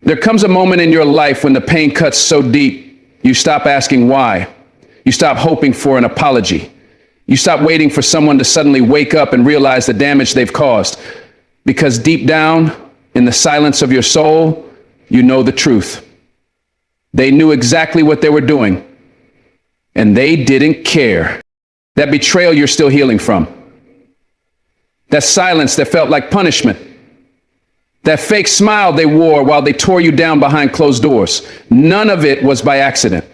There comes a moment in your life when the pain cuts so deep, you stop asking why. You stop hoping for an apology. You stop waiting for someone to suddenly wake up and realize the damage they've caused. Because deep down, in the silence of your soul, you know the truth. They knew exactly what they were doing, and they didn't care. That betrayal you're still healing from. That silence that felt like punishment. That fake smile they wore while they tore you down behind closed doors. None of it was by accident.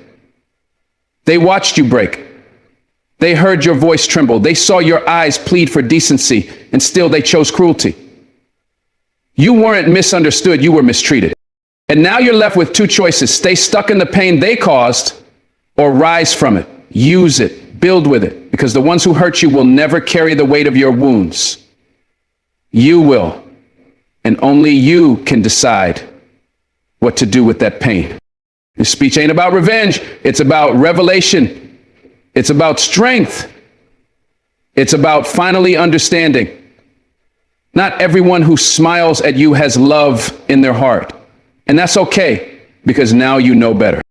They watched you break. They heard your voice tremble. They saw your eyes plead for decency, and still they chose cruelty. You weren't misunderstood, you were mistreated. And now you're left with two choices: stay stuck in the pain they caused, or rise from it, use it, build with it, because the ones who hurt you will never carry the weight of your wounds. You will. And only you can decide what to do with that pain. This speech ain't about revenge. It's about revelation. It's about strength. It's about finally understanding. Not everyone who smiles at you has love in their heart. And that's okay, because now you know better.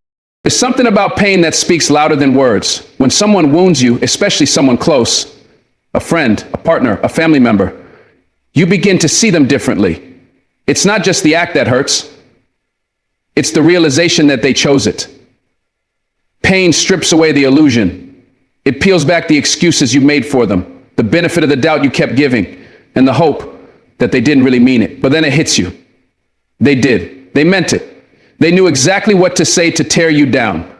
There's something about pain that speaks louder than words. When someone wounds you, especially someone close, a friend, a partner, a family member, you begin to see them differently. It's not just the act that hurts. It's the realization that they chose it. Pain strips away the illusion. It peels back the excuses you made for them, the benefit of the doubt you kept giving, and the hope that they didn't really mean it. But then it hits you. They did. They meant it. They knew exactly what to say to tear you down.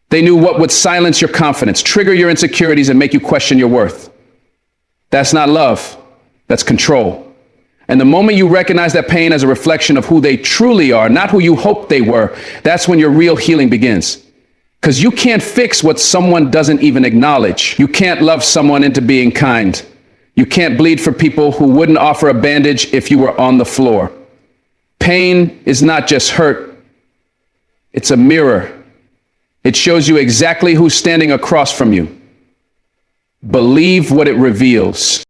They knew what would silence your confidence, trigger your insecurities, and make you question your worth. That's not love. That's control. And the moment you recognize that pain as a reflection of who they truly are, not who you hoped they were, that's when your real healing begins. Because you can't fix what someone doesn't even acknowledge. You can't love someone into being kind. You can't bleed for people who wouldn't offer a bandage if you were on the floor. Pain is not just hurt. It's a mirror. It shows you exactly who's standing across from you. Believe what it reveals.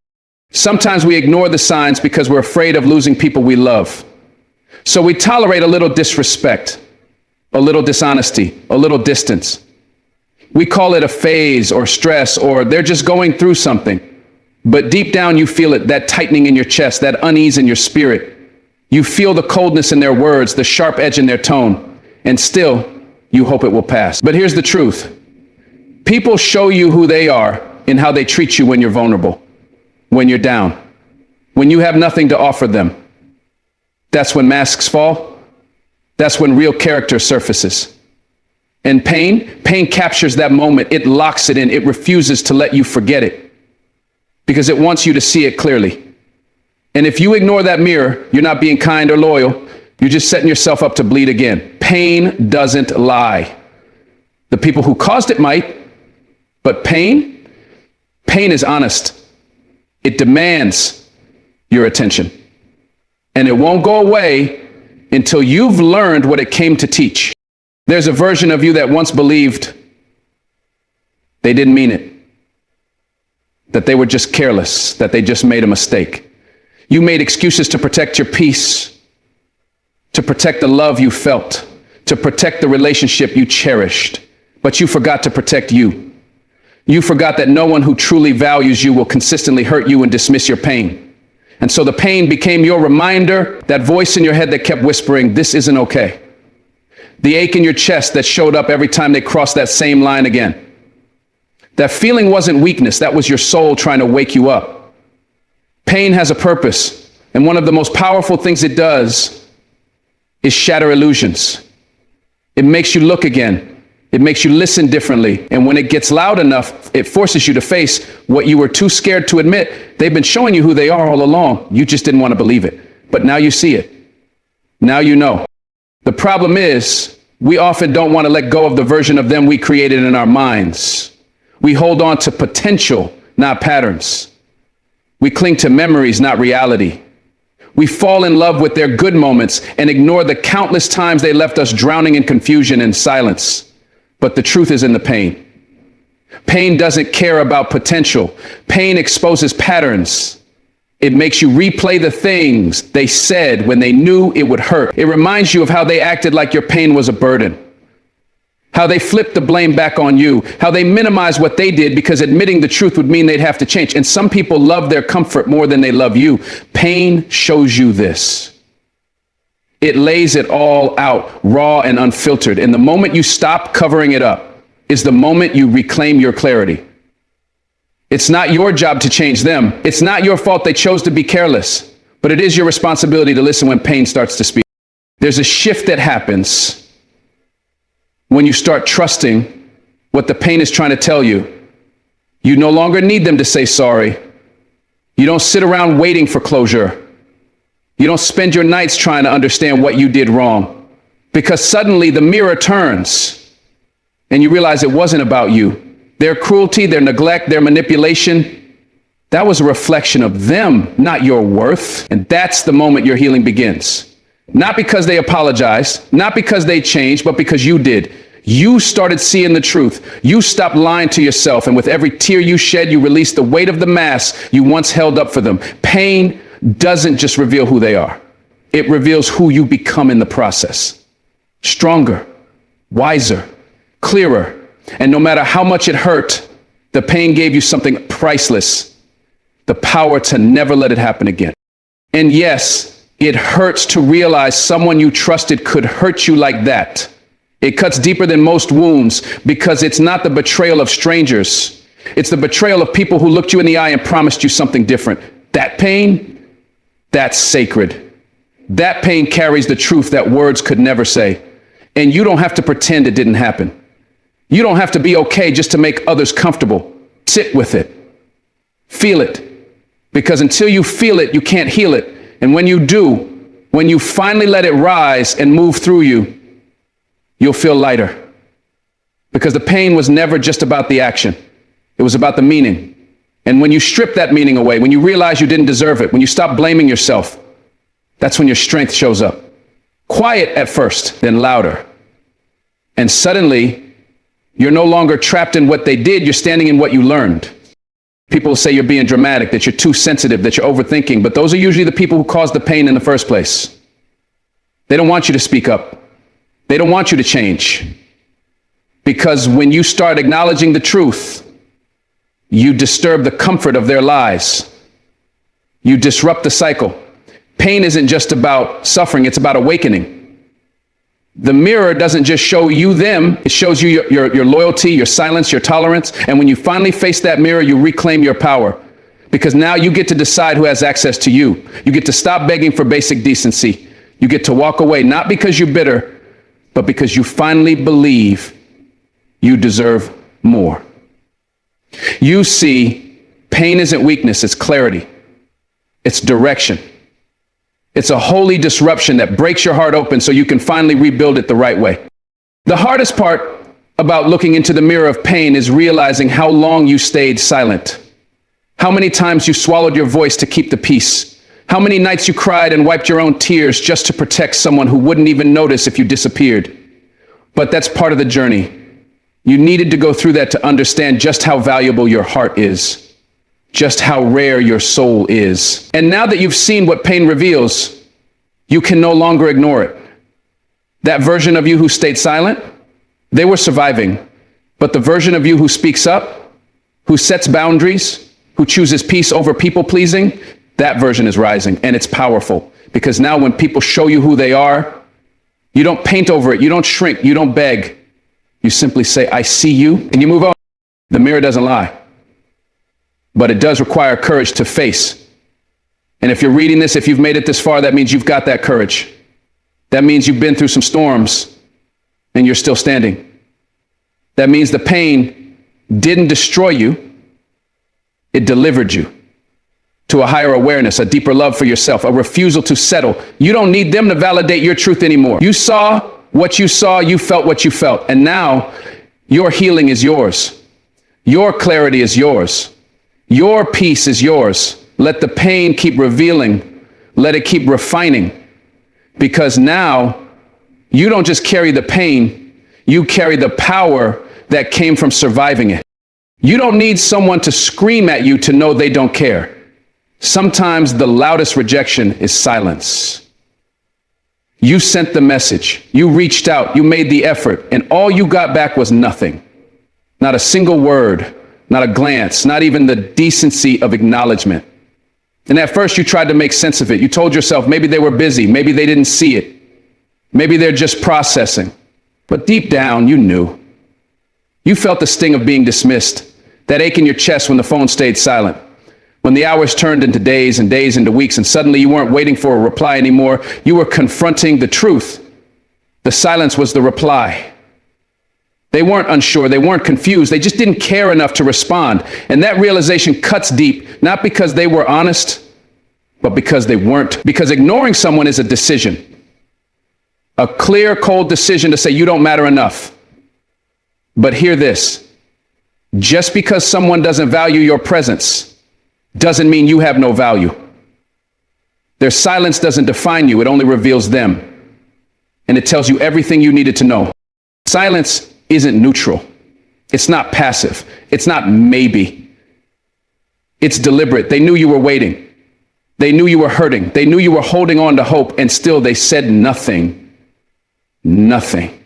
Sometimes we ignore the signs because we're afraid of losing people we love. So we tolerate a little disrespect, a little dishonesty, a little distance. We call it a phase or stress, or they're just going through something. But deep down you feel it, that tightening in your chest, that unease in your spirit. You feel the coldness in their words, the sharp edge in their tone, and still you hope it will pass. But here's the truth. People show you who they are in how they treat you when you're vulnerable. When you're down, when you have nothing to offer them. That's when masks fall. That's when real character surfaces. And pain captures that moment. It locks it in. It refuses to let you forget it because it wants you to see it clearly. And if you ignore that mirror, you're not being kind or loyal. You're just setting yourself up to bleed again. Pain doesn't lie. The people who caused it might, but pain is honest. It demands your attention. And it won't go away until you've learned what it came to teach. There's a version of you that once believed they didn't mean it, that they were just careless, that they just made a mistake. You made excuses to protect your peace, to protect the love you felt, to protect the relationship you cherished, but you forgot to protect you. You forgot that no one who truly values you will consistently hurt you and dismiss your pain. And so the pain became your reminder, that voice in your head that kept whispering, this isn't okay. The ache in your chest that showed up every time they crossed that same line again. That feeling wasn't weakness, that was your soul trying to wake you up. Pain has a purpose, and one of the most powerful things it does is shatter illusions. It makes you look again. It makes you listen differently. And when it gets loud enough, it forces you to face what you were too scared to admit. They've been showing you who they are all along. You just didn't want to believe it. But now you see it. Now you know. The problem is, we often don't want to let go of the version of them we created in our minds. We hold on to potential, not patterns. We cling to memories, not reality. We fall in love with their good moments and ignore the countless times they left us drowning in confusion and silence. But the truth is in the pain. Pain doesn't care about potential. Pain exposes patterns. It makes you replay the things they said when they knew it would hurt. It reminds you of how they acted like your pain was a burden, how they flipped the blame back on you, how they minimized what they did because admitting the truth would mean they'd have to change. And some people love their comfort more than they love you. Pain shows you this. It lays it all out, raw and unfiltered. And the moment you stop covering it up is the moment you reclaim your clarity. It's not your job to change them. It's not your fault they chose to be careless, but it is your responsibility to listen when pain starts to speak. There's a shift that happens when you start trusting what the pain is trying to tell you. You no longer need them to say sorry. You don't sit around waiting for closure. You don't spend your nights trying to understand what you did wrong, because suddenly the mirror turns and you realize it wasn't about you. Their cruelty, their neglect, their manipulation, that was a reflection of them, not your worth. And that's the moment your healing begins. Not because they apologized, not because they changed, but because you did. You started seeing the truth. You stopped lying to yourself. And with every tear you shed, you released the weight of the mask you once held up for them. Pain doesn't just reveal who they are. It reveals who you become in the process. Stronger, wiser, clearer. And no matter how much it hurt, the pain gave you something priceless, the power to never let it happen again. And yes, it hurts to realize someone you trusted could hurt you like that. It cuts deeper than most wounds because it's not the betrayal of strangers. It's the betrayal of people who looked you in the eye and promised you something different. That pain, that's sacred. That pain carries the truth that words could never say. And you don't have to pretend it didn't happen. You don't have to be okay just to make others comfortable. Sit with it. Feel it. Because until you feel it, you can't heal it. And when you do, when you finally let it rise and move through you, you'll feel lighter. Because the pain was never just about the action. It was about the meaning. And when you strip that meaning away, when you realize you didn't deserve it, when you stop blaming yourself, that's when your strength shows up. Quiet at first, then louder. And suddenly, you're no longer trapped in what they did, you're standing in what you learned. People say you're being dramatic, that you're too sensitive, that you're overthinking, but those are usually the people who caused the pain in the first place. They don't want you to speak up. They don't want you to change. Because when you start acknowledging the truth, you disturb the comfort of their lives. You disrupt the cycle. Pain isn't just about suffering, it's about awakening. The mirror doesn't just show you them, it shows you your loyalty, your silence, your tolerance. And when you finally face that mirror, you reclaim your power. Because now you get to decide who has access to you. You get to stop begging for basic decency. You get to walk away, not because you're bitter, but because you finally believe you deserve more. You see, pain isn't weakness, it's clarity. It's direction. It's a holy disruption that breaks your heart open so you can finally rebuild it the right way. The hardest part about looking into the mirror of pain is realizing how long you stayed silent. How many times you swallowed your voice to keep the peace. How many nights you cried and wiped your own tears just to protect someone who wouldn't even notice if you disappeared. But that's part of the journey. You needed to go through that to understand just how valuable your heart is. Just how rare your soul is. And now that you've seen what pain reveals, you can no longer ignore it. That version of you who stayed silent, they were surviving. But the version of you who speaks up, who sets boundaries, who chooses peace over people pleasing, that version is rising, and it's powerful. Because now when people show you who they are, you don't paint over it, you don't shrink, you don't beg. You simply say, I see you, and you move on. The mirror doesn't lie. But it does require courage to face. And if you're reading this, if you've made it this far, that means you've got that courage. That means you've been through some storms and you're still standing. That means the pain didn't destroy you. It delivered you to a higher awareness, a deeper love for yourself, a refusal to settle. You don't need them to validate your truth anymore. You saw what you saw, you felt what you felt. And now your healing is yours. Your clarity is yours. Your peace is yours. Let the pain keep revealing. Let it keep refining. Because now you don't just carry the pain, you carry the power that came from surviving it. You don't need someone to scream at you to know they don't care. Sometimes the loudest rejection is silence. You sent the message, you reached out, you made the effort, and all you got back was nothing. Not a single word, not a glance, not even the decency of acknowledgement. And at first you tried to make sense of it. You told yourself maybe they were busy, maybe they didn't see it, maybe they're just processing. But deep down, you knew. You felt the sting of being dismissed, that ache in your chest when the phone stayed silent, when the hours turned into days and days into weeks, and suddenly you weren't waiting for a reply anymore. You were confronting the truth. The silence was the reply. They weren't unsure, they weren't confused, they just didn't care enough to respond. And that realization cuts deep, not because they were honest, but because they weren't. Because ignoring someone is a decision. A clear, cold decision to say you don't matter enough. But hear this, just because someone doesn't value your presence doesn't mean you have no value. Their silence doesn't define you, it only reveals them. And it tells you everything you needed to know. Silence isn't neutral. It's not passive. It's not maybe. It's deliberate. They knew you were waiting. They knew you were hurting. They knew you were holding on to hope, and still they said nothing. Nothing.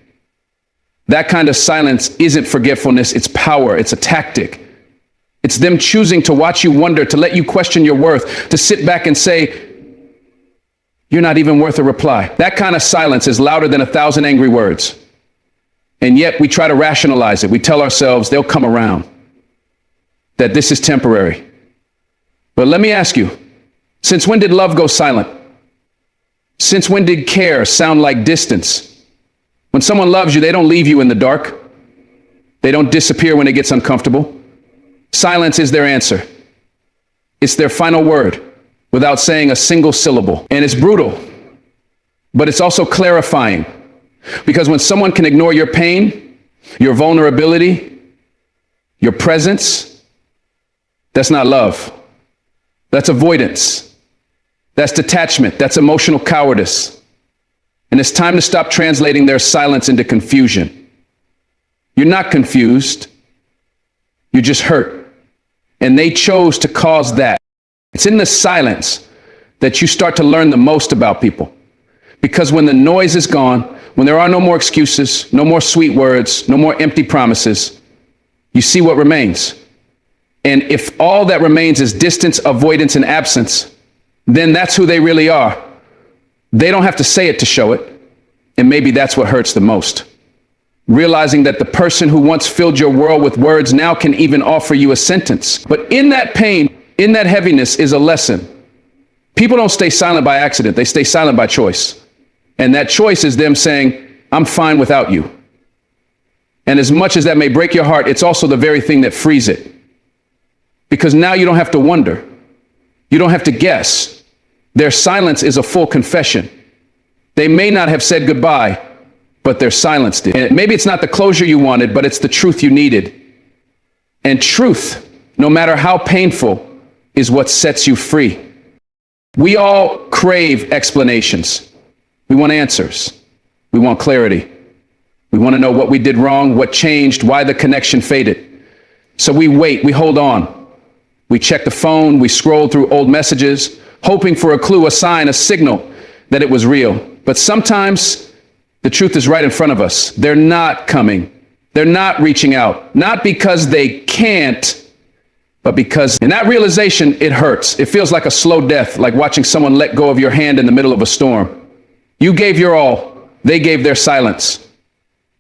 That kind of silence isn't forgetfulness, it's power, it's a tactic. It's them choosing to watch you wonder, to let you question your worth, to sit back and say, you're not even worth a reply. That kind of silence is louder than 1,000 angry words. And yet we try to rationalize it. We tell ourselves they'll come around, that this is temporary. But let me ask you, since when did love go silent? Since when did care sound like distance? When someone loves you, they don't leave you in the dark. They don't disappear when it gets uncomfortable. Silence is their answer. It's their final word without saying a single syllable. And it's brutal, but it's also clarifying. Because when someone can ignore your pain, your vulnerability, your presence, that's not love. That's avoidance. That's detachment. That's emotional cowardice. And it's time to stop translating their silence into confusion. You're not confused. You're just hurt. And they chose to cause that. It's in the silence that you start to learn the most about people. Because when the noise is gone, when there are no more excuses, no more sweet words, no more empty promises, you see what remains. And if all that remains is distance, avoidance, and absence, then that's who they really are. They don't have to say it to show it. And maybe that's what hurts the most. Realizing that the person who once filled your world with words now can even offer you a sentence. But in that pain, in that heaviness is a lesson. People don't stay silent by accident. They stay silent by choice. And that choice is them saying, I'm fine without you. And as much as that may break your heart, it's also the very thing that frees it. Because now you don't have to wonder. You don't have to guess. Their silence is a full confession. They may not have said goodbye, but their silence did. And maybe it's not the closure you wanted, but it's the truth you needed. And truth, no matter how painful, is what sets you free. We all crave explanations. We want answers. We want clarity. We want to know what we did wrong, what changed, why the connection faded. So we wait, we hold on. We check the phone, we scroll through old messages, hoping for a clue, a sign, a signal that it was real. But sometimes the truth is right in front of us. They're not coming. They're not reaching out. Not because they can't, but because in that realization, it hurts. It feels like a slow death, like watching someone let go of your hand in the middle of a storm. You gave your all. They gave their silence.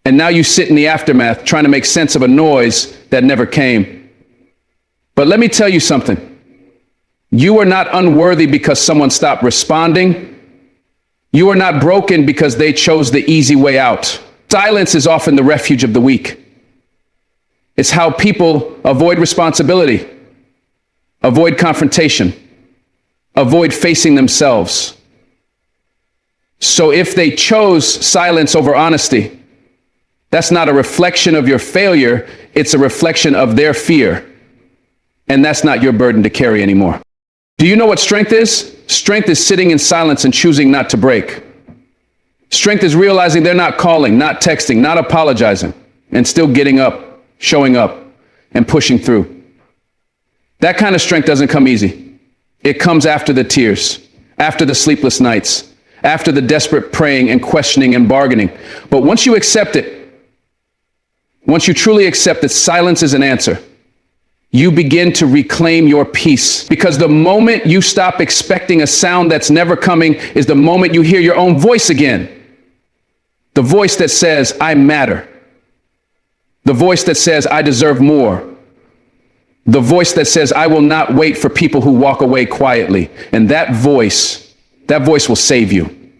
And now you sit in the aftermath trying to make sense of a noise that never came. But let me tell you something. You are not unworthy because someone stopped responding. You are not broken because they chose the easy way out. Silence is often the refuge of the weak. It's how people avoid responsibility, avoid confrontation, avoid facing themselves. So if they chose silence over honesty, that's not a reflection of your failure, it's a reflection of their fear. And that's not your burden to carry anymore. Do you know what strength is? Strength is sitting in silence and choosing not to break. Strength is realizing they're not calling, not texting, not apologizing, and still getting up, showing up, and pushing through. That kind of strength doesn't come easy. It comes after the tears, after the sleepless nights, after the desperate praying and questioning and bargaining. But once you accept it, once you truly accept that silence is an answer, you begin to reclaim your peace. Because the moment you stop expecting a sound that's never coming is the moment you hear your own voice again. The voice that says, I matter. The voice that says, I deserve more. The voice that says, I will not wait for people who walk away quietly. And that voice will save you.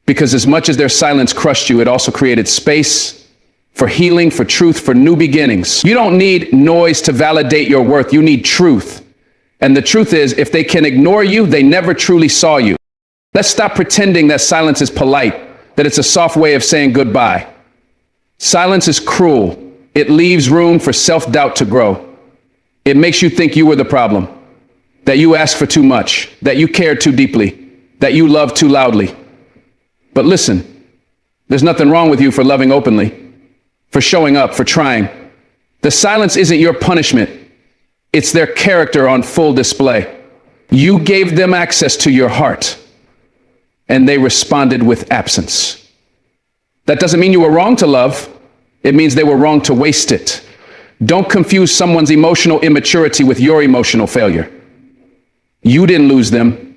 Because as much as their silence crushed you, it also created space for healing, for truth, for new beginnings. You don't need noise to validate your worth. You need truth. And the truth is, if they can ignore you, they never truly saw you. Let's stop pretending that silence is polite, that it's a soft way of saying goodbye. Silence is cruel. It leaves room for self-doubt to grow. It makes you think you were the problem, that you asked for too much, that you cared too deeply, that you loved too loudly. But listen, there's nothing wrong with you for loving openly, for showing up, for trying. The silence isn't your punishment. It's their character on full display. You gave them access to your heart, and they responded with absence. That doesn't mean you were wrong to love. It means they were wrong to waste it. Don't confuse someone's emotional immaturity with your emotional failure. You didn't lose them.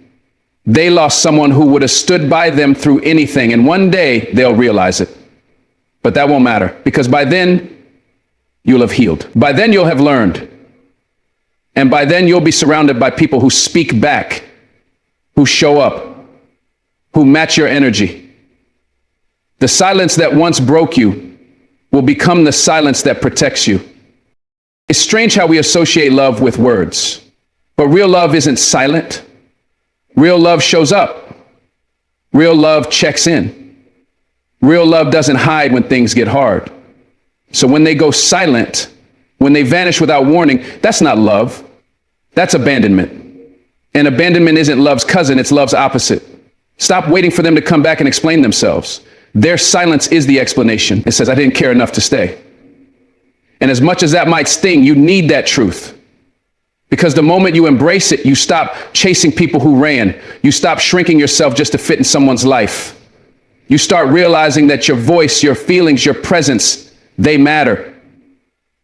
They lost someone who would have stood by them through anything, and one day they'll realize it. But that won't matter, because by then, you'll have healed. By then, you'll have learned. And by then, you'll be surrounded by people who speak back, who show up, who match your energy. The silence that once broke you will become the silence that protects you. It's strange how we associate love with words, but real love isn't silent. Real love shows up. Real love checks in. Real love doesn't hide when things get hard. So when they go silent, when they vanish without warning, that's not love. That's abandonment. And abandonment isn't love's cousin, it's love's opposite. Stop waiting for them to come back and explain themselves. Their silence is the explanation. It says, I didn't care enough to stay. And as much as that might sting, you need that truth. Because the moment you embrace it, you stop chasing people who ran. You stop shrinking yourself just to fit in someone's life. You start realizing that your voice, your feelings, your presence, they matter.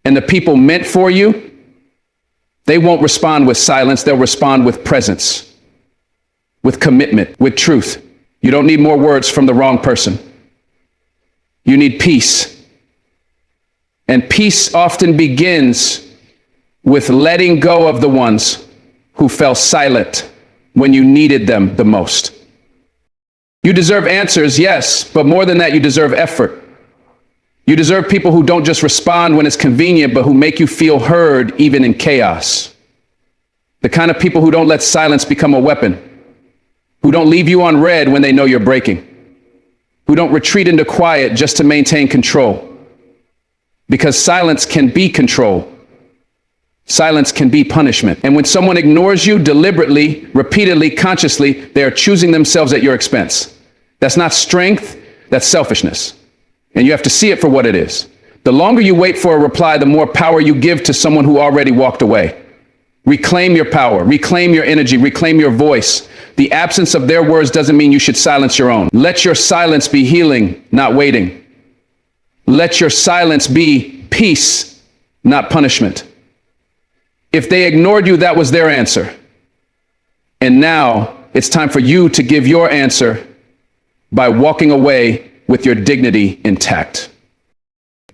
And the people meant for you, they won't respond with silence. They'll respond with presence, with commitment, with truth. You don't need more words from the wrong person. You need peace. And peace often begins with letting go of the ones who fell silent when you needed them the most. You deserve answers, yes, but more than that, you deserve effort. You deserve people who don't just respond when it's convenient, but who make you feel heard even in chaos. The kind of people who don't let silence become a weapon, who don't leave you on red when they know you're breaking, who don't retreat into quiet just to maintain control. Because silence can be control. Silence can be punishment. And when someone ignores you deliberately, repeatedly, consciously, they are choosing themselves at your expense. That's not strength, that's selfishness. And you have to see it for what it is. The longer you wait for a reply, the more power you give to someone who already walked away. Reclaim your power, reclaim your energy, reclaim your voice. The absence of their words doesn't mean you should silence your own. Let your silence be healing, not waiting. Let your silence be peace, not punishment. If they ignored you, that was their answer. And now it's time for you to give your answer by walking away with your dignity intact.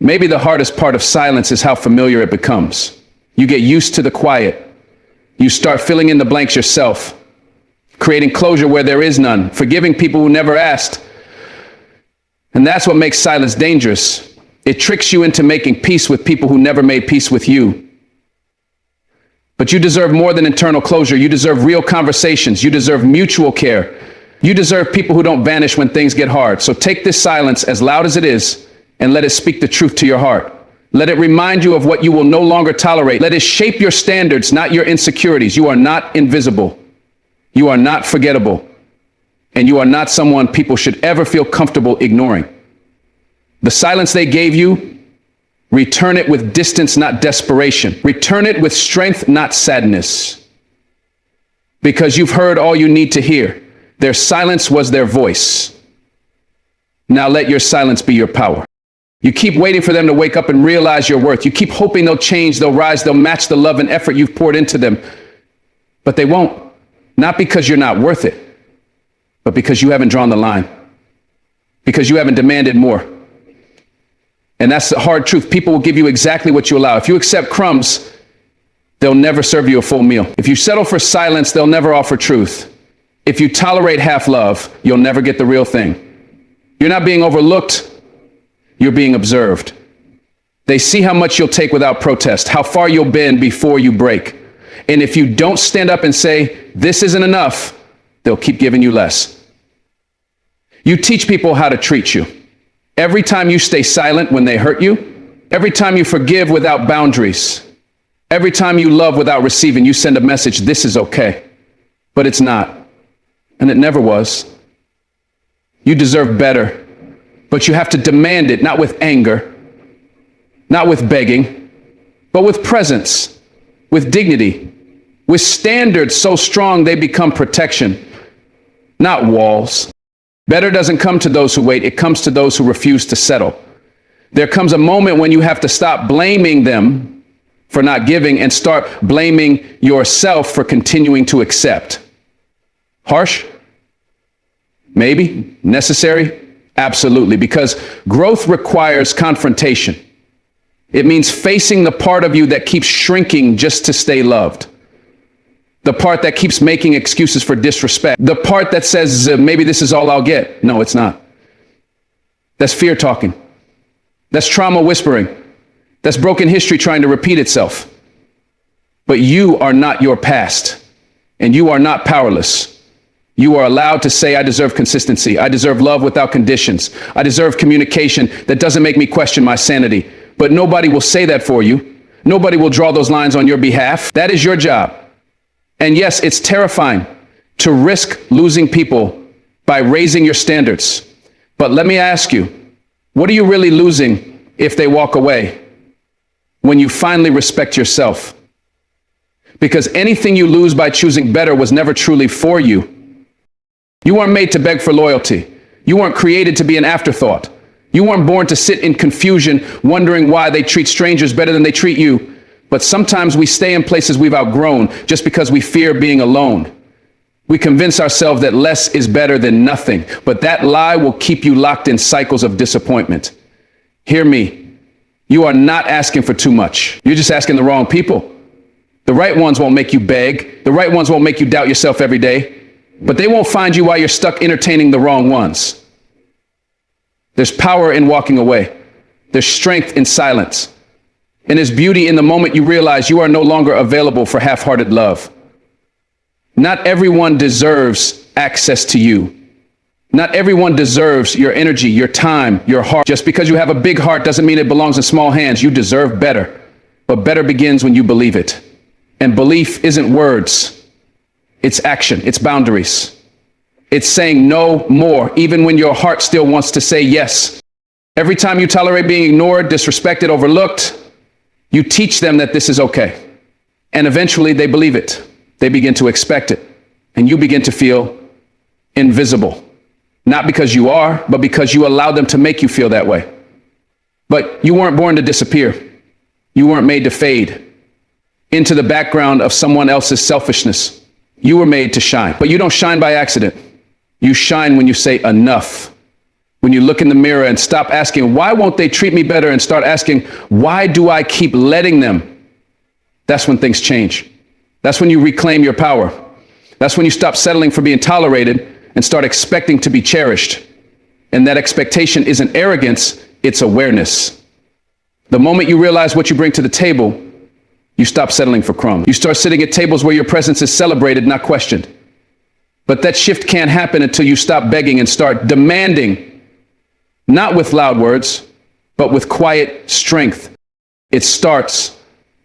Maybe the hardest part of silence is how familiar it becomes. You get used to the quiet. You start filling in the blanks yourself, creating closure where there is none, forgiving people who never asked. And that's what makes silence dangerous. It tricks you into making peace with people who never made peace with you. But you deserve more than internal closure. You deserve real conversations. You deserve mutual care. You deserve people who don't vanish when things get hard. So take this silence, as loud as it is, and let it speak the truth to your heart. Let it remind you of what you will no longer tolerate. Let it shape your standards, not your insecurities. You are not invisible. You are not forgettable. And you are not someone people should ever feel comfortable ignoring. The silence they gave you, return it with distance, not desperation. Return it with strength, not sadness. because you've heard all you need to hear. Their silence was their voice. Now let your silence be your power. You keep waiting for them to wake up and realize your worth. You keep hoping they'll change, they'll rise, they'll match the love and effort you've poured into them. But they won't. Not because you're not worth it, but because you haven't drawn the line. Because you haven't demanded more. And that's the hard truth. People will give you exactly what you allow. If you accept crumbs, they'll never serve you a full meal. If you settle for silence, they'll never offer truth. If you tolerate half love, you'll never get the real thing. You're not being overlooked, you're being observed. They see how much you'll take without protest, how far you'll bend before you break. And if you don't stand up and say, this isn't enough, they'll keep giving you less. You teach people how to treat you. Every time you stay silent when they hurt you, every time you forgive without boundaries, every time you love without receiving, you send a message, this is okay. But it's not. And it never was. You deserve better. But you have to demand it, not with anger, not with begging, but with presence, with dignity, with standards so strong they become protection, not walls. Better doesn't come to those who wait, it comes to those who refuse to settle. There comes a moment when you have to stop blaming them for not giving and start blaming yourself for continuing to accept. Harsh? Maybe. Necessary? Absolutely. Because growth requires confrontation. It means facing the part of you that keeps shrinking just to stay loved. The part that keeps making excuses for disrespect. The part that says, maybe this is all I'll get. No, it's not. That's fear talking. That's trauma whispering. That's broken history trying to repeat itself. But you are not your past, and you are not powerless. You are allowed to say, I deserve consistency. I deserve love without conditions. I deserve communication that doesn't make me question my sanity. But nobody will say that for you. Nobody will draw those lines on your behalf. That is your job. And yes, it's terrifying to risk losing people by raising your standards. But let me ask you, what are you really losing if they walk away when you finally respect yourself? Because anything you lose by choosing better was never truly for you. You weren't made to beg for loyalty. You weren't created to be an afterthought. You weren't born to sit in confusion, wondering why they treat strangers better than they treat you. But sometimes we stay in places we've outgrown just because we fear being alone. We convince ourselves that less is better than nothing, but that lie will keep you locked in cycles of disappointment. Hear me. You are not asking for too much. You're just asking the wrong people. The right ones won't make you beg. The right ones won't make you doubt yourself every day, but they won't find you while you're stuck entertaining the wrong ones. There's power in walking away. There's strength in silence. And there's beauty in the moment you realize you are no longer available for half-hearted love. Not everyone deserves access to you. Not everyone deserves your energy, your time, your heart. Just because you have a big heart doesn't mean it belongs in small hands. You deserve better. But better begins when you believe it. And belief isn't words. It's action. It's boundaries. It's saying no more, even when your heart still wants to say yes. Every time you tolerate being ignored, disrespected, overlooked, you teach them that this is okay. And eventually they believe it. They begin to expect it. And you begin to feel invisible. Not because you are, but because you allowed them to make you feel that way. But you weren't born to disappear. You weren't made to fade into the background of someone else's selfishness. You were made to shine. But you don't shine by accident. You shine when you say enough. When you look in the mirror and stop asking, why won't they treat me better? And start asking, why do I keep letting them? That's when things change. That's when you reclaim your power. That's when you stop settling for being tolerated and start expecting to be cherished. And that expectation isn't arrogance, it's awareness. The moment you realize what you bring to the table, you stop settling for crumbs. You start sitting at tables where your presence is celebrated, not questioned. But that shift can't happen until you stop begging and start demanding. Not with loud words, but with quiet strength. It starts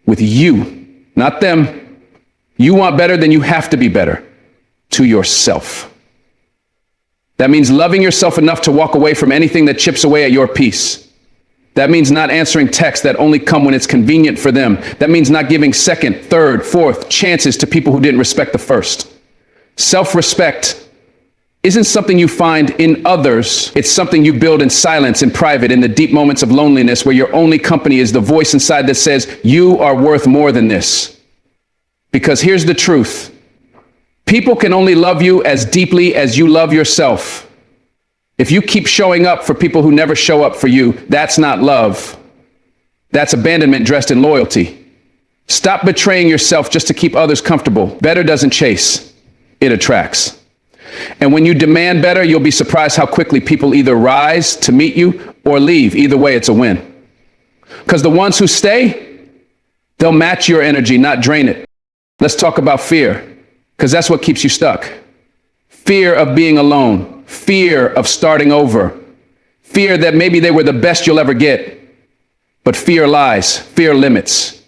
with you, not them. You want better, then you have to be better to yourself. That means loving yourself enough to walk away from anything that chips away at your peace. That means not answering texts that only come when it's convenient for them. That means not giving second, third, fourth chances to people who didn't respect the first. Self-respect isn't something you find in others. It's something you build in silence, in private, in the deep moments of loneliness where your only company is the voice inside that says, you are worth more than this. Because here's the truth. People can only love you as deeply as you love yourself. If you keep showing up for people who never show up for you, that's not love. That's abandonment dressed in loyalty. Stop betraying yourself just to keep others comfortable. Better doesn't chase, it attracts. And when you demand better, you'll be surprised how quickly people either rise to meet you or leave. Either way, it's a win. Because the ones who stay, they'll match your energy, not drain it. Let's talk about fear, because that's what keeps you stuck. Fear of being alone, fear of starting over, fear that maybe they were the best you'll ever get. But fear lies, fear limits,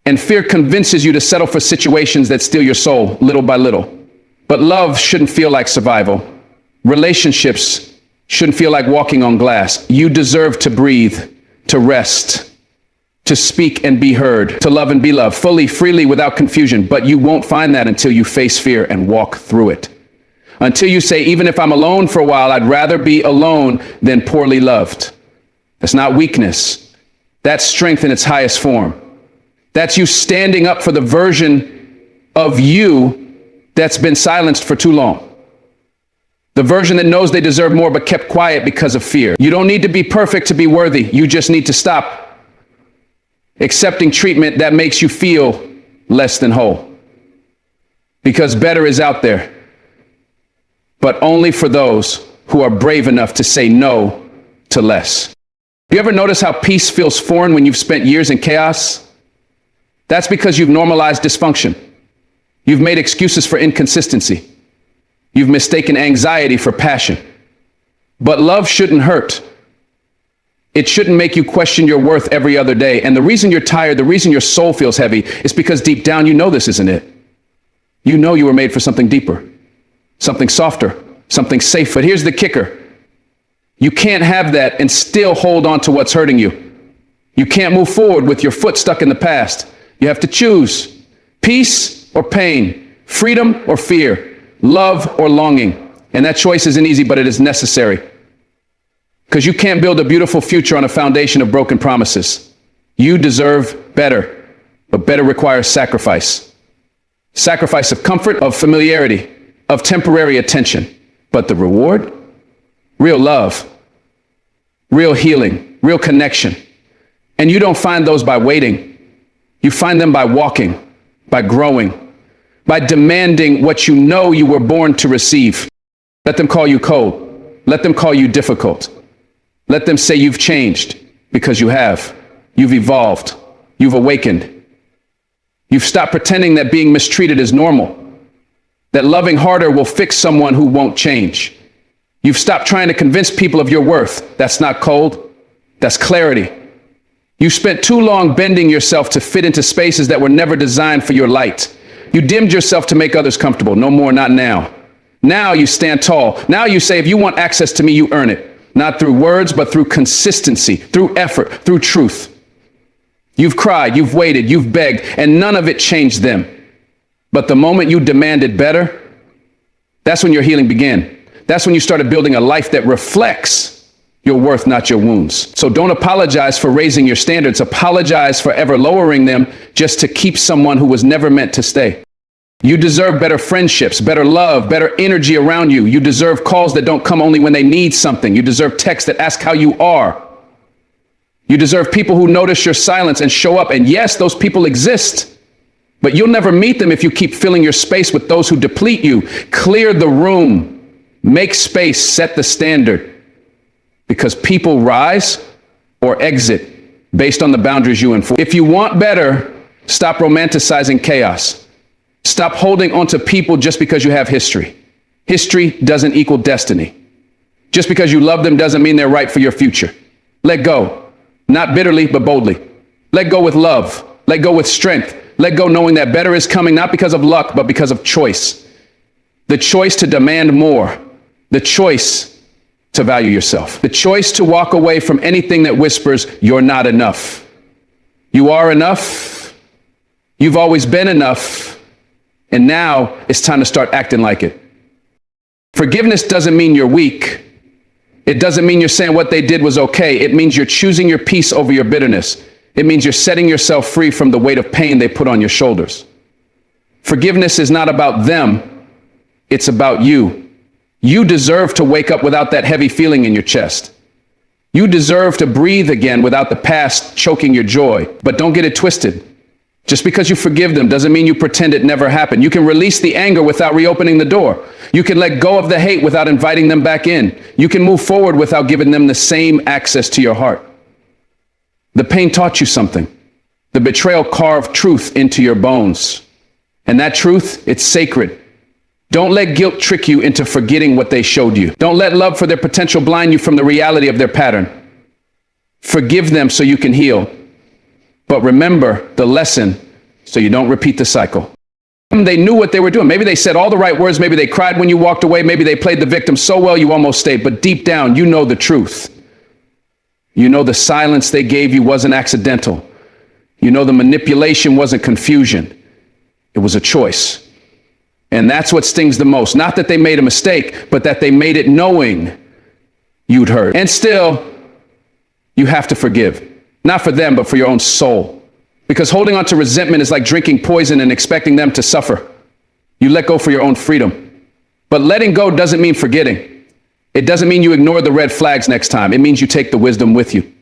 and fear convinces you to settle for situations that steal your soul little by little. But love shouldn't feel like survival. Relationships shouldn't feel like walking on glass. You deserve to breathe, to rest, to speak and be heard, to love and be loved, fully, freely, without confusion. But you won't find that until you face fear and walk through it. Until you say, even if I'm alone for a while, I'd rather be alone than poorly loved. That's not weakness. That's strength in its highest form. That's you standing up for the version of you that's been silenced for too long. The version that knows they deserve more but kept quiet because of fear. You don't need to be perfect to be worthy. You just need to stop accepting treatment that makes you feel less than whole. Because better is out there, but only for those who are brave enough to say no to less. You ever notice how peace feels foreign when you've spent years in chaos? That's because you've normalized dysfunction. You've made excuses for inconsistency. You've mistaken anxiety for passion. But love shouldn't hurt. It shouldn't make you question your worth every other day. And the reason you're tired, the reason your soul feels heavy, is because deep down you know this isn't it. You know you were made for something deeper, something softer, something safe. But here's the kicker. You can't have that and still hold on to what's hurting you. You can't move forward with your foot stuck in the past. You have to choose peace or pain, freedom or fear, love or longing. And that choice isn't easy, but it is necessary. Because you can't build a beautiful future on a foundation of broken promises. You deserve better, but better requires sacrifice. Sacrifice of comfort, of familiarity, of temporary attention. But the reward? Real love, real healing, real connection. And you don't find those by waiting. You find them by walking, by growing, by demanding what you know you were born to receive. Let them call you cold. Let them call you difficult. Let them say you've changed, because you have. You've evolved. You've awakened. You've stopped pretending that being mistreated is normal, that loving harder will fix someone who won't change. You've stopped trying to convince people of your worth. That's not cold. That's clarity. You spent too long bending yourself to fit into spaces that were never designed for your light. You dimmed yourself to make others comfortable. No more, not now. Now you stand tall. Now you say, if you want access to me, you earn it. Not through words, but through consistency, through effort, through truth. You've cried, you've waited, you've begged, and none of it changed them. But the moment you demanded better, that's when your healing began. That's when you started building a life that reflects your worth, not your wounds. So don't apologize for raising your standards. Apologize for ever lowering them just to keep someone who was never meant to stay. You deserve better friendships, better love, better energy around you. You deserve calls that don't come only when they need something. You deserve texts that ask how you are. You deserve people who notice your silence and show up. And yes, those people exist, but you'll never meet them if you keep filling your space with those who deplete you. Clear the room, make space, set the standard. Because people rise or exit based on the boundaries you enforce. If you want better, stop romanticizing chaos. Stop holding on to people just because you have history. History doesn't equal destiny. Just because you love them doesn't mean they're right for your future. Let go, not bitterly, but boldly. Let go with love. Let go with strength. Let go knowing that better is coming, not because of luck, but because of choice. The choice to demand more. The choice to value yourself. The choice to walk away from anything that whispers, you're not enough. You are enough. You've always been enough. And now it's time to start acting like it. Forgiveness doesn't mean you're weak. It doesn't mean you're saying what they did was okay. It means you're choosing your peace over your bitterness. It means you're setting yourself free from the weight of pain they put on your shoulders. Forgiveness is not about them. It's about you. You deserve to wake up without that heavy feeling in your chest. You deserve to breathe again without the past choking your joy. But don't get it twisted. Just because you forgive them doesn't mean you pretend it never happened. You can release the anger without reopening the door. You can let go of the hate without inviting them back in. You can move forward without giving them the same access to your heart. The pain taught you something. The betrayal carved truth into your bones. And that truth, it's sacred. Don't let guilt trick you into forgetting what they showed you. Don't let love for their potential blind you from the reality of their pattern. Forgive them so you can heal. But remember the lesson so you don't repeat the cycle. They knew what they were doing. Maybe they said all the right words. Maybe they cried when you walked away. Maybe they played the victim so well you almost stayed. But deep down, you know the truth. You know the silence they gave you wasn't accidental. You know the manipulation wasn't confusion. It was a choice. And that's what stings the most. Not that they made a mistake, but that they made it knowing you'd hurt. And still, you have to forgive. Not for them, but for your own soul. Because holding on to resentment is like drinking poison and expecting them to suffer. You let go for your own freedom. But letting go doesn't mean forgetting. It doesn't mean you ignore the red flags next time. It means you take the wisdom with you.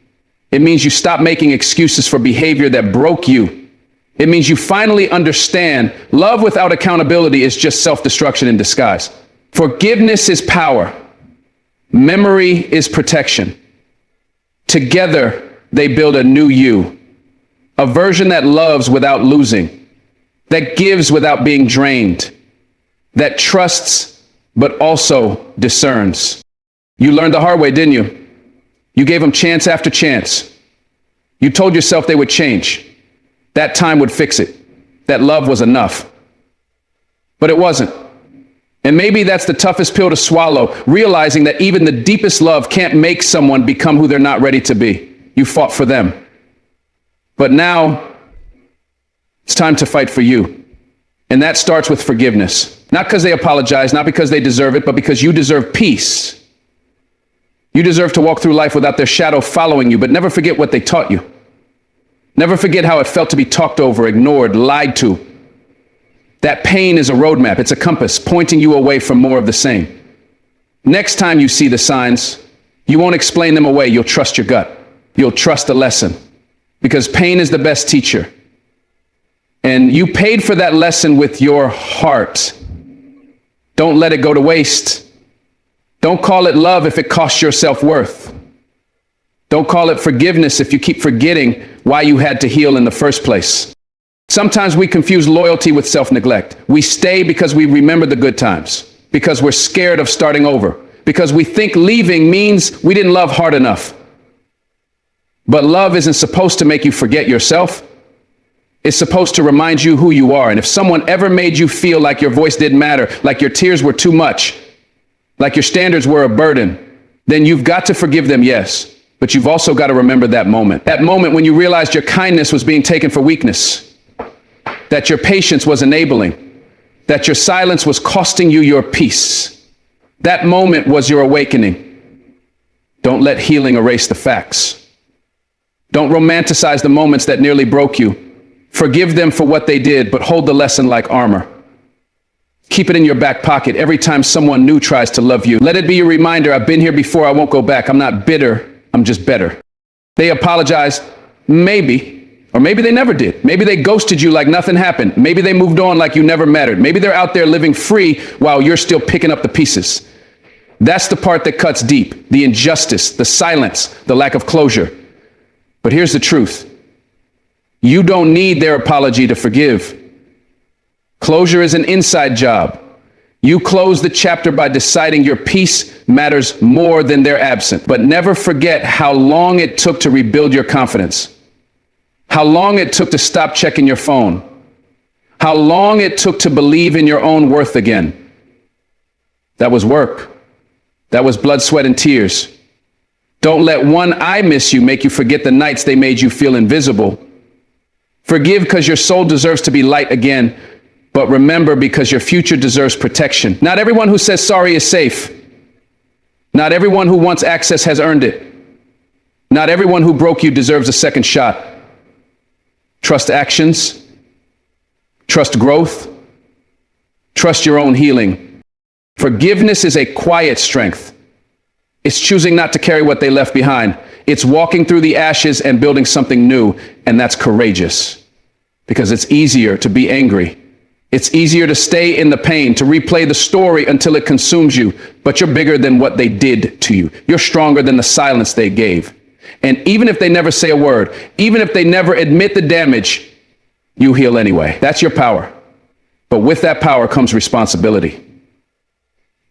It means you stop making excuses for behavior that broke you. It means you finally understand love without accountability is just self-destruction in disguise. Forgiveness is power. Memory is protection. Together, they build a new you, a version that loves without losing, that gives without being drained, that trusts but also discerns. You learned the hard way, didn't you? You gave them chance after chance. You told yourself they would change. That time would fix it. That love was enough. But it wasn't. And maybe that's the toughest pill to swallow, realizing that even the deepest love can't make someone become who they're not ready to be. You fought for them. But now it's time to fight for you. And that starts with forgiveness. Not because they apologize, not because they deserve it, but because you deserve peace. You deserve to walk through life without their shadow following you, but never forget what they taught you. Never forget how it felt to be talked over, ignored, lied to. That pain is a roadmap. It's a compass pointing you away from more of the same. Next time you see the signs, you won't explain them away. You'll trust your gut. You'll trust the lesson, because pain is the best teacher. And you paid for that lesson with your heart. Don't let it go to waste. Don't call it love if it costs your self-worth. Don't call it forgiveness if you keep forgetting why you had to heal in the first place. Sometimes we confuse loyalty with self-neglect. We stay because we remember the good times, because we're scared of starting over, because we think leaving means we didn't love hard enough. But love isn't supposed to make you forget yourself. It's supposed to remind you who you are. And if someone ever made you feel like your voice didn't matter, like your tears were too much, like your standards were a burden, then you've got to forgive them, yes. But you've also got to remember that moment when you realized your kindness was being taken for weakness, that your patience was enabling, that your silence was costing you your peace. That moment was your awakening. Don't let healing erase the facts. Don't romanticize the moments that nearly broke you. Forgive them for what they did, but hold the lesson like armor. Keep it in your back pocket every time someone new tries to love you. Let it be a reminder, I've been here before, I won't go back. I'm not bitter, I'm just better. They apologized, maybe, or maybe they never did. Maybe they ghosted you like nothing happened. Maybe they moved on like you never mattered. Maybe they're out there living free while you're still picking up the pieces. That's the part that cuts deep, the injustice, the silence, the lack of closure. But here's the truth. You don't need their apology to forgive. Closure is an inside job. You close the chapter by deciding your peace matters more than their absence. But never forget how long it took to rebuild your confidence. How long it took to stop checking your phone. How long it took to believe in your own worth again. That was work. That was blood, sweat, and tears. Don't let one "I miss you" make you forget the nights they made you feel invisible. Forgive because your soul deserves to be light again. But remember, because your future deserves protection. Not everyone who says sorry is safe. Not everyone who wants access has earned it. Not everyone who broke you deserves a second shot. Trust actions. Trust growth. Trust your own healing. Forgiveness is a quiet strength. It's choosing not to carry what they left behind. It's walking through the ashes and building something new, and that's courageous. Because it's easier to be angry. It's easier to stay in the pain, to replay the story until it consumes you, but you're bigger than what they did to you. You're stronger than the silence they gave. And even if they never say a word, even if they never admit the damage, you heal anyway. That's your power. But with that power comes responsibility.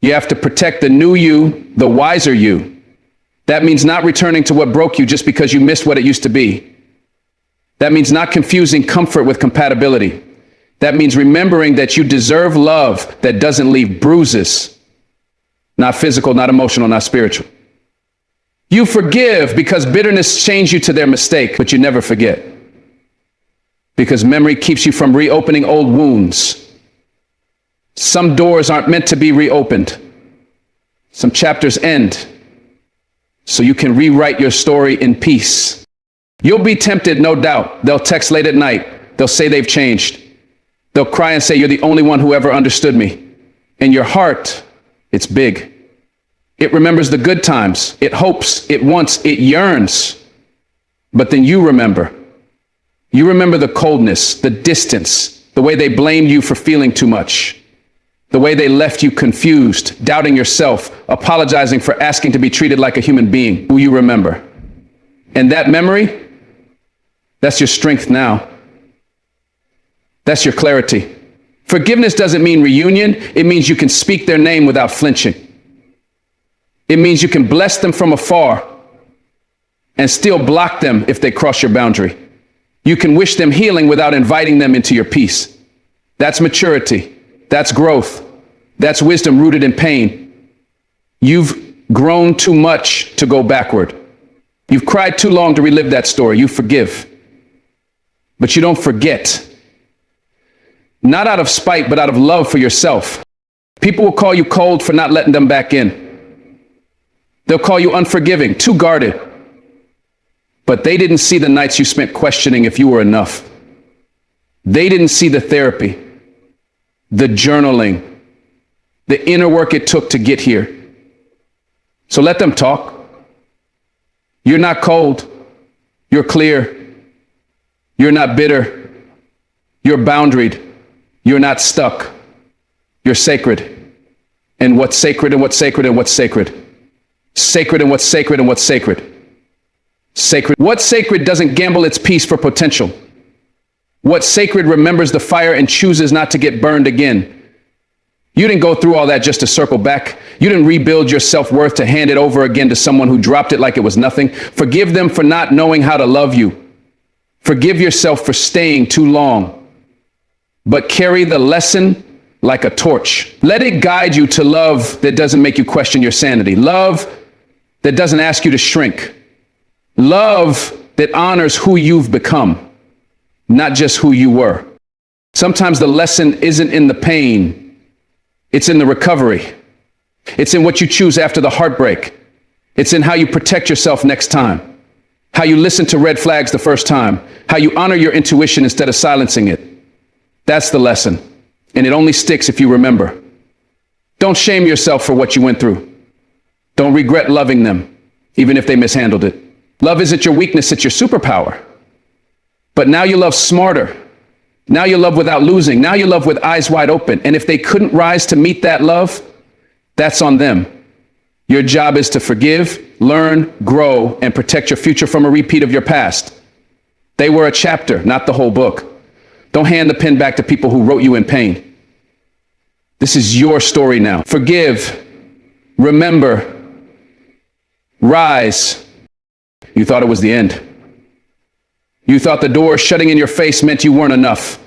You have to protect the new you, the wiser you. That means not returning to what broke you just because you missed what it used to be. That means not confusing comfort with compatibility. That means remembering that you deserve love that doesn't leave bruises. Not physical, not emotional, not spiritual. You forgive because bitterness chains you to their mistake, but you never forget. Because memory keeps you from reopening old wounds. Some doors aren't meant to be reopened. Some chapters end so you can rewrite your story in peace. You'll be tempted, no doubt. They'll text late at night. They'll say they've changed. They'll cry and say, you're the only one who ever understood me. In your heart, it's big. It remembers the good times. It hopes, it wants, it yearns. But then you remember. You remember the coldness, the distance, the way they blamed you for feeling too much. The way they left you confused, doubting yourself, apologizing for asking to be treated like a human being. Who you remember. And that memory, that's your strength now. That's your clarity. Forgiveness doesn't mean reunion. It means you can speak their name without flinching. It means you can bless them from afar and still block them if they cross your boundary. You can wish them healing without inviting them into your peace. That's maturity. That's growth. That's wisdom rooted in pain. You've grown too much to go backward. You've cried too long to relive that story. You forgive. But you don't forget. Not out of spite, but out of love for yourself. People will call you cold for not letting them back in. They'll call you unforgiving, too guarded. But they didn't see the nights you spent questioning if you were enough. They didn't see the therapy, the journaling, the inner work it took to get here. So let them talk. You're not cold. You're clear. You're not bitter. You're boundaried. You're not stuck. You're sacred. And what's sacred and what's sacred and what's sacred? Sacred and what's sacred and what's sacred? Sacred. What's sacred doesn't gamble its peace for potential. What's sacred remembers the fire and chooses not to get burned again. You didn't go through all that just to circle back. You didn't rebuild your self-worth to hand it over again to someone who dropped it like it was nothing. Forgive them for not knowing how to love you. Forgive yourself for staying too long. But carry the lesson like a torch. Let it guide you to love that doesn't make you question your sanity. Love that doesn't ask you to shrink. Love that honors who you've become, not just who you were. Sometimes the lesson isn't in the pain. It's in the recovery. It's in what you choose after the heartbreak. It's in how you protect yourself next time. How you listen to red flags the first time. How you honor your intuition instead of silencing it. That's the lesson. And it only sticks if you remember. Don't shame yourself for what you went through. Don't regret loving them, even if they mishandled it. Love isn't your weakness, it's your superpower. But now you love smarter. Now you love without losing. Now you love with eyes wide open. And if they couldn't rise to meet that love, that's on them. Your job is to forgive, learn, grow, and protect your future from a repeat of your past. They were a chapter, not the whole book. Don't hand the pen back to people who wrote you in pain. This is your story now. Forgive, remember, rise. You thought it was the end. You thought the door shutting in your face meant you weren't enough.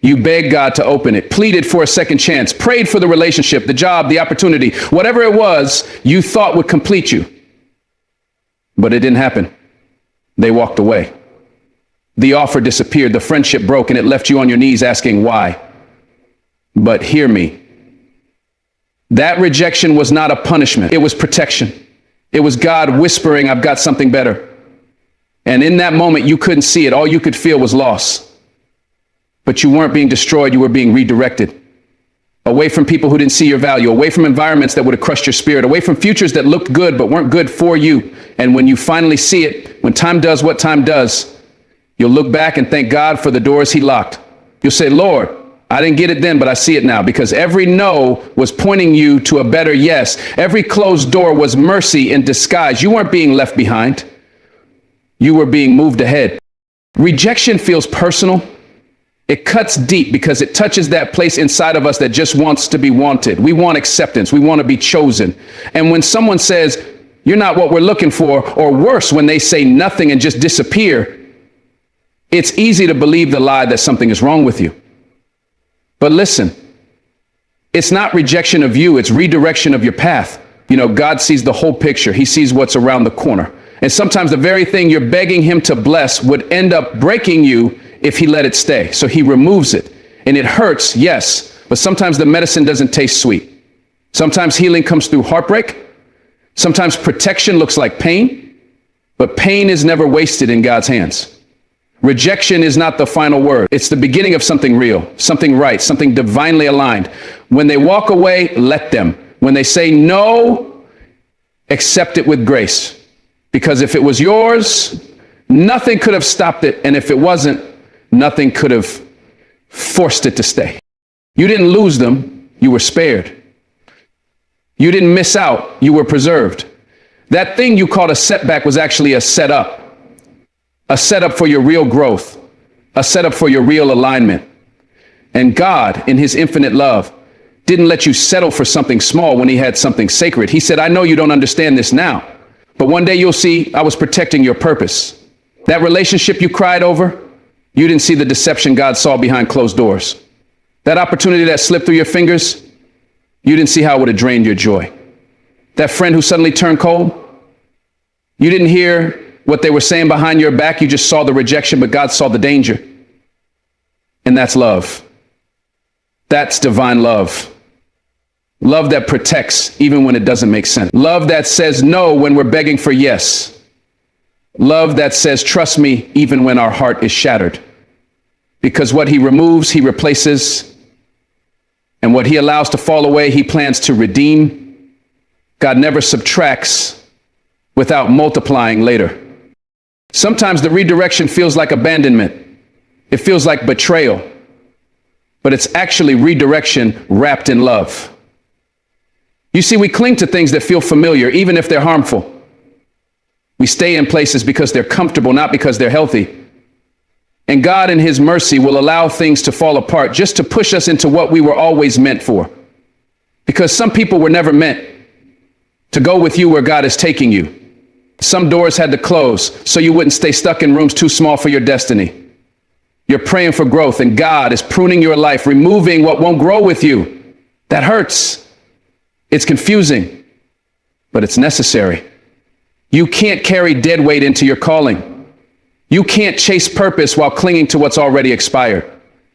You begged God to open it, pleaded for a second chance, prayed for the relationship, the job, the opportunity, whatever it was you thought would complete you. But it didn't happen. They walked away. The offer disappeared, the friendship broke, and it left you on your knees asking why. But hear me. That rejection was not a punishment. It was protection. It was God whispering, I've got something better. And in that moment, you couldn't see it. All you could feel was loss. But you weren't being destroyed. You were being redirected. Away from people who didn't see your value, away from environments that would have crushed your spirit, away from futures that looked good but weren't good for you. And when you finally see it, when time does what time does, you'll look back and thank God for the doors he locked. You'll say, Lord, I didn't get it then, but I see it now, because every no was pointing you to a better yes. Every closed door was mercy in disguise. You weren't being left behind. You were being moved ahead. Rejection feels personal. It cuts deep because it touches that place inside of us that just wants to be wanted. We want acceptance. We want to be chosen. And when someone says, you're not what we're looking for, or worse, when they say nothing and just disappear, it's easy to believe the lie that something is wrong with you. But listen, it's not rejection of you, it's redirection of your path. You know, God sees the whole picture. He sees what's around the corner. And sometimes the very thing you're begging him to bless would end up breaking you if he let it stay. So he removes it. And it hurts, yes, but sometimes the medicine doesn't taste sweet. Sometimes healing comes through heartbreak. Sometimes protection looks like pain, but pain is never wasted in God's hands. Rejection is not the final word. It's the beginning of something real, something right, something divinely aligned. When they walk away, let them. When they say no, accept it with grace. Because if it was yours, nothing could have stopped it. And if it wasn't, nothing could have forced it to stay. You didn't lose them, you were spared. You didn't miss out, you were preserved. That thing you called a setback was actually a setup for your real growth, a setup for your real alignment. And God, in his infinite love, didn't let you settle for something small when he had something sacred. He said, I know you don't understand this now, but one day you'll see I was protecting your purpose. That relationship you cried over, you didn't see the deception God saw behind closed doors. That opportunity that slipped through your fingers, you didn't see how it would have drained your joy. That friend who suddenly turned cold, you didn't hear what they were saying behind your back. You just saw the rejection, but God saw the danger. And that's love. That's divine love. Love that protects even when it doesn't make sense. Love that says no when we're begging for yes. Love that says, trust me, even when our heart is shattered. Because what he removes, he replaces. And what he allows to fall away, he plans to redeem. God never subtracts without multiplying later. Sometimes the redirection feels like abandonment. It feels like betrayal. But it's actually redirection wrapped in love. You see, we cling to things that feel familiar, even if they're harmful. We stay in places because they're comfortable, not because they're healthy. And God in his mercy will allow things to fall apart just to push us into what we were always meant for. Because some people were never meant to go with you where God is taking you. Some doors had to close so you wouldn't stay stuck in rooms too small for your destiny. You're praying for growth, and God is pruning your life, removing what won't grow with you. That hurts. It's confusing, but it's necessary. You can't carry dead weight into your calling. You can't chase purpose while clinging to what's already expired.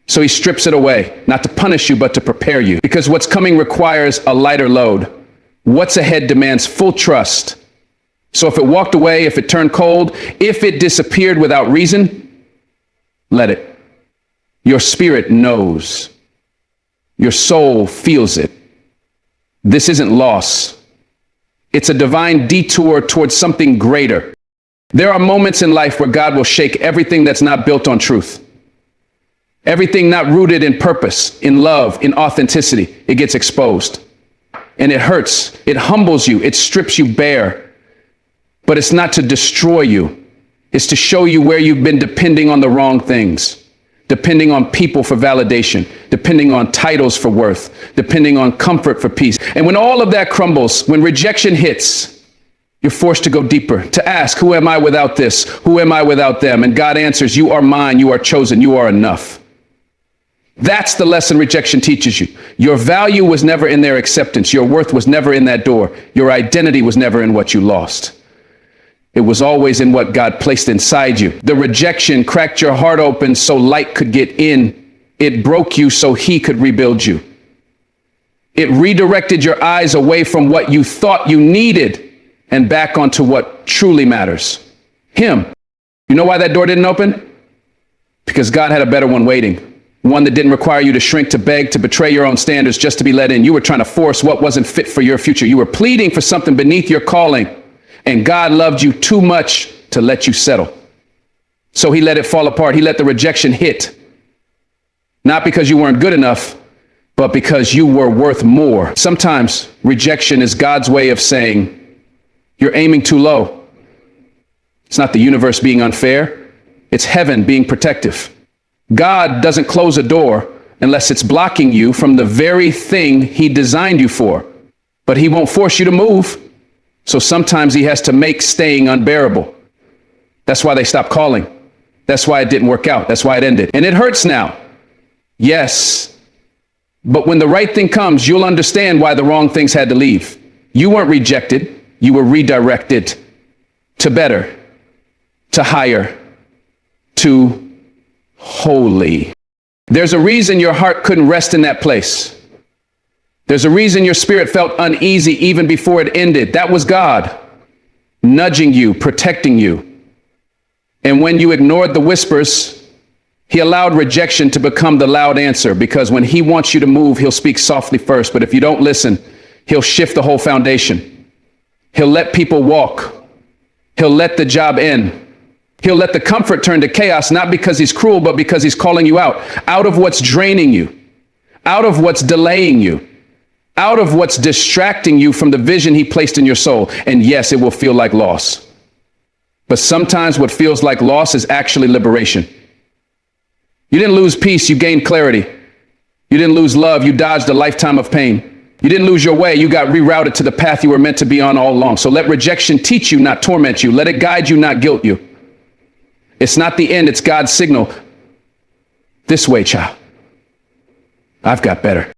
So he strips it away, not to punish you, but to prepare you. Because what's coming requires a lighter load. What's ahead demands full trust. So if it walked away, if it turned cold, if it disappeared without reason, let it. Your spirit knows. Your soul feels it. This isn't loss. It's a divine detour towards something greater. There are moments in life where God will shake everything that's not built on truth. Everything not rooted in purpose, in love, in authenticity. It gets exposed. And it hurts. It humbles you. It strips you bare. But it's not to destroy you. It's to show you where you've been depending on the wrong things. Depending on people for validation, depending on titles for worth, depending on comfort for peace. And when all of that crumbles, when rejection hits, you're forced to go deeper, to ask, who am I without this? Who am I without them? And God answers, you are mine, you are chosen, you are enough. That's the lesson rejection teaches you. Your value was never in their acceptance. Your worth was never in that door. Your identity was never in what you lost. It was always in what God placed inside you. The rejection cracked your heart open so light could get in. It broke you so he could rebuild you. It redirected your eyes away from what you thought you needed and back onto what truly matters. Him. You know why that door didn't open? Because God had a better one waiting. One that didn't require you to shrink, to beg, to betray your own standards just to be let in. You were trying to force what wasn't fit for your future. You were pleading for something beneath your calling. And God loved you too much to let you settle. So he let it fall apart. He let the rejection hit. Not because you weren't good enough, but because you were worth more. Sometimes rejection is God's way of saying, you're aiming too low. It's not the universe being unfair. It's heaven being protective. God doesn't close a door unless it's blocking you from the very thing he designed you for. But he won't force you to move. So sometimes he has to make staying unbearable. That's why they stopped calling. That's why it didn't work out. That's why it ended. And it hurts now. Yes. But when the right thing comes, you'll understand why the wrong things had to leave. You weren't rejected. You were redirected to better, to higher, to holy. There's a reason your heart couldn't rest in that place. There's a reason your spirit felt uneasy even before it ended. That was God nudging you, protecting you. And when you ignored the whispers, he allowed rejection to become the loud answer, because when he wants you to move, he'll speak softly first. But if you don't listen, he'll shift the whole foundation. He'll let people walk. He'll let the job end. He'll let the comfort turn to chaos, not because he's cruel, but because he's calling you out of what's draining you, out of what's delaying you, out of what's distracting you from the vision he placed in your soul. And yes, it will feel like loss. But sometimes what feels like loss is actually liberation. You didn't lose peace, you gained clarity. You didn't lose love, you dodged a lifetime of pain. You didn't lose your way, you got rerouted to the path you were meant to be on all along. So let rejection teach you, not torment you. Let it guide you, not guilt you. It's not the end, it's God's signal. This way, child. I've got better.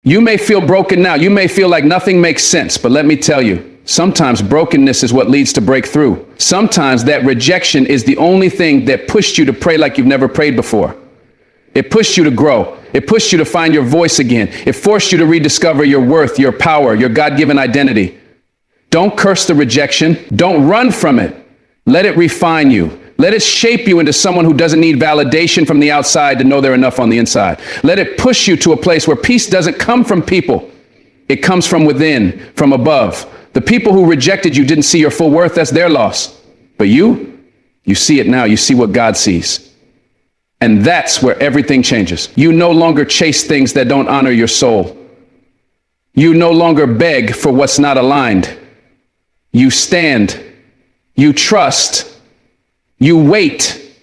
You may feel broken now. You may feel like nothing makes sense, but let me tell you, sometimes brokenness is what leads to breakthrough. Sometimes that rejection is the only thing that pushed you to pray like you've never prayed before. It pushed you to grow. It pushed you to find your voice again. It forced you to rediscover your worth, your power, your God-given identity. Don't curse the rejection. Don't run from it. Let it refine you. Let it shape you into someone who doesn't need validation from the outside to know they're enough on the inside. Let it push you to a place where peace doesn't come from people. It comes from within, from above. The people who rejected you didn't see your full worth. That's their loss. But you see it now. You see what God sees. And that's where everything changes. You no longer chase things that don't honor your soul. You no longer beg for what's not aligned. You stand. You trust. You wait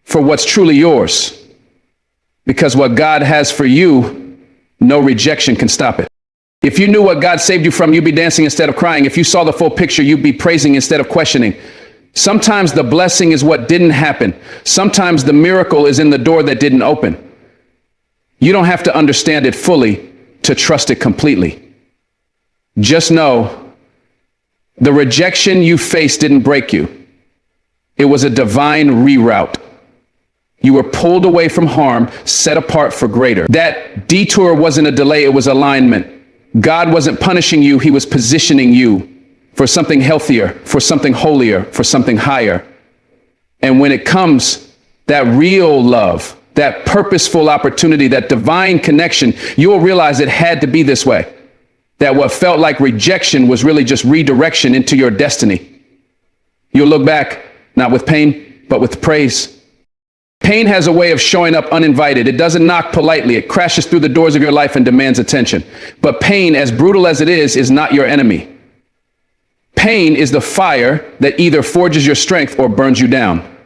for what's truly yours, because what God has for you, no rejection can stop it. If you knew what God saved you from, you'd be dancing instead of crying. If you saw the full picture, you'd be praising instead of questioning. Sometimes the blessing is what didn't happen. Sometimes the miracle is in the door that didn't open. You don't have to understand it fully to trust it completely. Just know the rejection you faced didn't break you. It was a divine reroute. You were pulled away from harm, set apart for greater. That detour wasn't a delay, it was alignment. God wasn't punishing you, he was positioning you for something healthier, for something holier, for something higher. And when it comes, that real love, that purposeful opportunity, that divine connection, you'll realize it had to be this way. That what felt like rejection was really just redirection into your destiny. You'll look back, not with pain, but with praise. Pain has a way of showing up uninvited. It doesn't knock politely. It crashes through the doors of your life and demands attention. But pain, as brutal as it is not your enemy. Pain is the fire that either forges your strength or burns you down.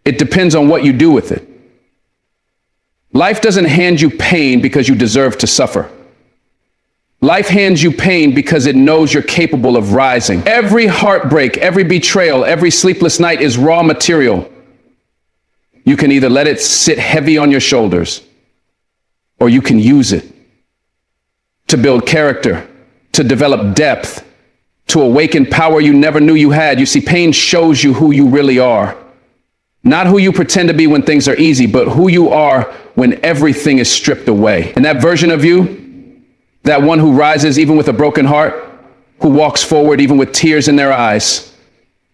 It depends on what you do with it. Life doesn't hand you pain because you deserve to suffer. Life hands you pain because it knows you're capable of rising. Every heartbreak, every betrayal, every sleepless night is raw material. You can either let it sit heavy on your shoulders, or you can use it to build character, to develop depth, to awaken power you never knew you had. You see, pain shows you who you really are. Not who you pretend to be when things are easy, but who you are when everything is stripped away. And that version of you, That one who rises even with a broken heart, who walks forward even with tears in their eyes.